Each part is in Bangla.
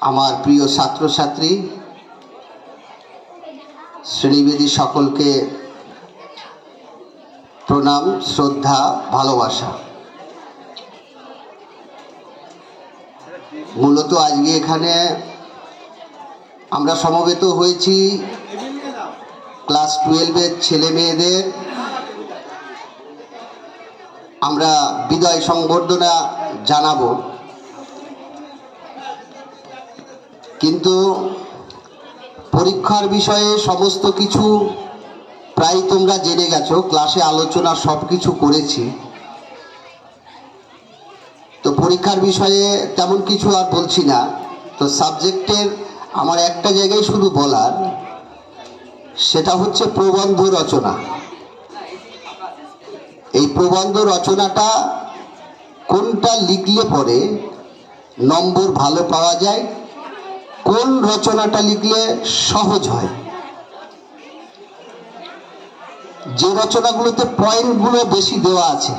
আমার প্রিয় ছাত্রছাত্রী শ্রেণীবেদী সকলকে প্রণাম, শ্রদ্ধা, ভালোবাসা। মূলত আজকে এখানে আমরা সমবেত হয়েছি ক্লাস 12-এর ছেলে মেয়েদের আমরা বিদায় সংবর্ধনা জানাবো। কিন্তু পরীক্ষার বিষয়ে সমস্ত কিছু প্রায় তোমরা জেনে গেছো, ক্লাসে আলোচনা সব কিছু করেছি। তো পরীক্ষার বিষয়ে তেমন কিছু আর বলছি না। তো সাবজেক্টের আমার একটা জায়গায় শুধু বলার, সেটা হচ্ছে প্রবন্ধ রচনা। এই প্রবন্ধ রচনাটা কোনটা লিখলে পরে নম্বর ভালো পাওয়া যায়, কোন রচনাটা লিখলে সহজ হয়, যে রচনাগুলোতে পয়েন্টগুলো বেশি দেওয়া আছে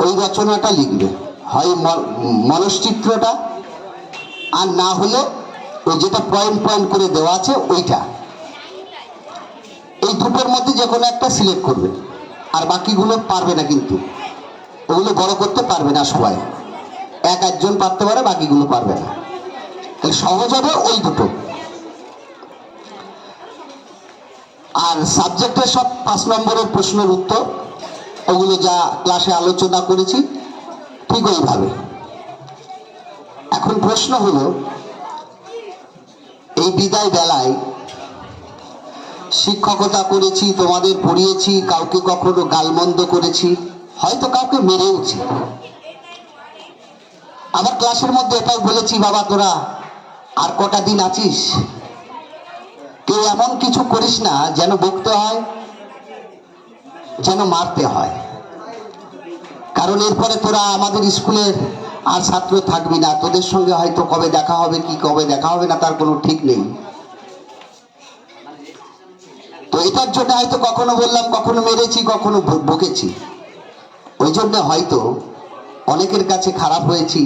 ওই রচনাটা লিখবে, হয় মনশ্চিত্রটা, আর না হলে ওই যেটা পয়েন্ট পয়েন্ট করে দেওয়া আছে ওইটা। এই দুটোর মধ্যে যে কোনো একটা সিলেক্ট করবে, আর বাকিগুলো পারবে না, কিন্তু ওগুলো বড় করতে পারবে না সবাই। একজন পারতে পারে, বাকিগুলো পারবে না। তাহলে সহজ হবে ওই দুটো। আর সাবজেক্টের সব 5 নম্বরের প্রশ্নের উত্তর, ওগুলো যা ক্লাসে আলোচনা করেছি ঠিক ওইভাবে। এখন প্রশ্ন হলো, এই বিদায় বেলায় শিক্ষকতা করেছি, তোমাদের পড়িয়েছি, কাউকে কখনো গালমন্দ করেছি, হয়তো কাউকে মেরেওছি। আবার ক্লাসের মধ্যে এটাও বলেছি, বাবা তোরা আর কটা দিন আছিস, কেউ এমন কিছু করিস না যেন বকতে হয়, যেন মারতে হয়। কারণ এরপরে তোরা আমাদের স্কুলের আর ছাত্র থাকবি না, তোদের সঙ্গে হয়তো কবে দেখা হবে কি কবে দেখা হবে না তার কোনো ঠিক নেই। তো এটার জন্য হয়তো কখনো বললাম, কখনো মেরেছি, কখনো বকেছি। ওই জন্য হয়তো অনেকের কাছে খারাপ হয়েছি,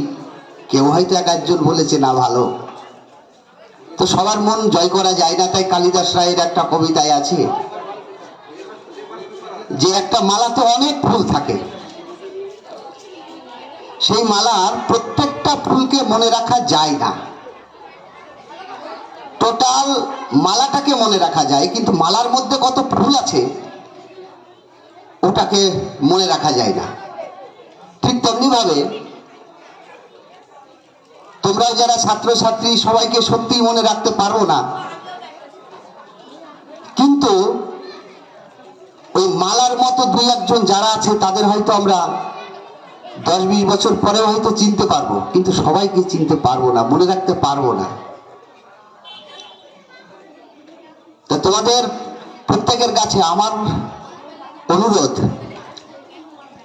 কেউ হয়তো একজন বলেছে না ভালো। তো সবার মন জয় করা যায় না। তাই কালিদাস রায়ের একটা কবিতায় আছে যে একটা মালাতে অনেক ফুল থাকে, সেই মালার প্রত্যেকটা ফুলকে মনে রাখা যায় না। টোটাল মালাটাকে মনে রাখা যায়, কিন্তু মালার মধ্যে কত ফুল আছে ওটাকে মনে রাখা যায় না। ঠিক তেমনি ভাবে তোমরাও যারা ছাত্রছাত্রী, সবাইকে সত্যি মনে রাখতে পারো না, কিন্তু ওই মালার মতো 2-1 যারা আছে তাদের হয়তো আমরা 10-20 বছর পরেও হয়তো চিনতে পারবো, কিন্তু সবাইকে চিনতে পারবো না, মনে রাখতে পারবো না। তো তোমাদের প্রত্যেকের কাছে আমার অনুরোধ,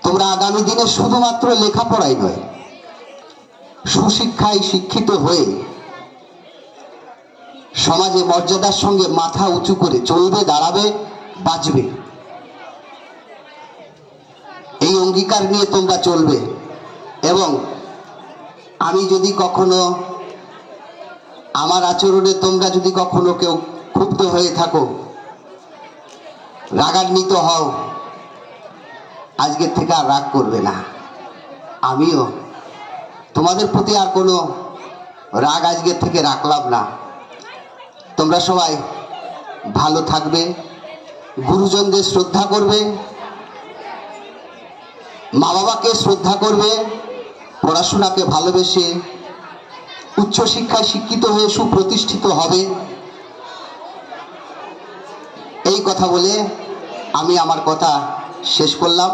তোমরা আগামী দিনে শুধুমাত্র লেখাপড়াই নয়, সুশিক্ষায় শিক্ষিত হয়ে সমাজে মর্যাদার সঙ্গে মাথা উঁচু করে চলবে, দাঁড়াবে, বাঁচবে, এই অঙ্গীকার নিয়ে তোমরা চলবে। এবং আমি যদি কখনো আমার আচরণে তোমরা যদি কখনো কেউ ক্ষুব্ধ হয়ে থাকো, রাগান্বিত হও, আজকের থেকে আর রাগ করবে না। আমিও তোমাদের প্রতি আর কোনো রাগ আজকের থেকে রাখলাম না। তোমরা সবাই ভালো থাকবে, গুরুজনদের শ্রদ্ধা করবে, মা বাবাকে শ্রদ্ধা করবে, পড়াশোনাকে ভালোবেসে উচ্চশিক্ষায় শিক্ষিত হয়ে সুপ্রতিষ্ঠিত হবে। এই কথা বলে আমি আমার কথা শেষ করলাম।